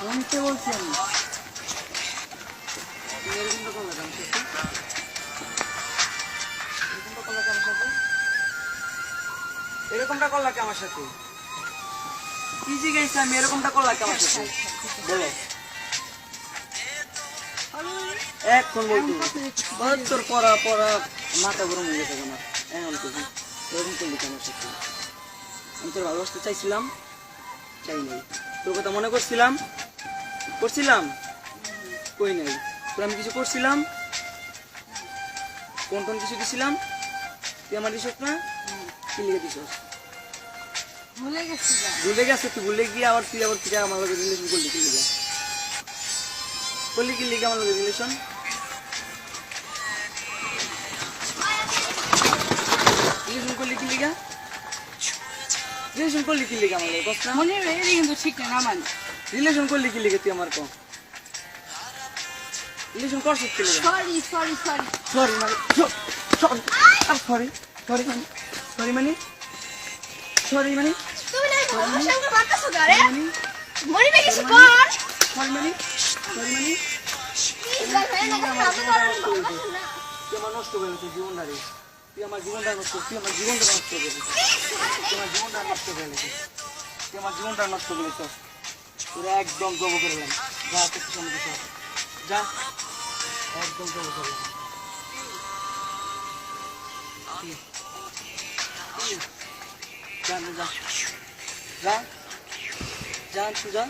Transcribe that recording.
শুনতে বলছি আমি। এরকমটা করলে কেন সাথে? এরকমটা করলে কেন সাথে? এরকমটা করলা কি আমার সাথে? কি জিজ্ঞাসা আমি এরকমটা করলা কি আমার সাথে? বলো। এখন বলতো তোর পড়া পড়া মাথা গরম হয়ে গেছে আমার। এখন তো এরকম করলি কি আমার সাথে? আমি তোর ভালোবাসতে চাইছিলাম, চাই নাই। তোর কথা মনে করছিলাম, করছিলাম, কই নাই। তোর আমি কিছু করছিলাম, কোন কোন কিছু দিছিলাম, তুই আমার দিস না, কি লিখে দিস? ভুলে গেছি। ভুলে গেছে তুই, ভুলে গিয়ে আবার তুই আবার ফিরে আমার লগে রিলেশন করলি কি লিখে? করলি কি লিখে আমার লগে রিলেশন? রিলেশন করলি কি লিখে? রিলেশন করলি কি লিখে আমার লগে? কষ্ট না? মনে রেখে কিন্তু ঠিক না মানে। রিলেশন করলি কি লিখে তুই আমার কম? রিলেশন করছিস কি লিখে? সরি সরি সরি সরি মানে সরি সরি মানে সরি মানে সরি মানে তুমি না আমার সঙ্গে বাতাসো গারে মানে মনে রেখে কিছু কর সরি মানে সরি মানে প্লিজ গার হয়ে না কথা বলার না তুই আমার নষ্ট করে দিয়েছিস জীবনটা রে। তুই আমার জীবনটা নষ্ট, তুই আমার জীবনটা নষ্ট করে দিয়েছিস। তুই আমার জীবনটা নষ্ট করে দিয়েছিস। তুই আমার জীবনটা নষ্ট করে দিয়েছিস। তোরা একদম জব করে দিলাম। যা তোর সামনে দিস, যা একদম জব করে দিলাম। যা যা যা যা তুই যা।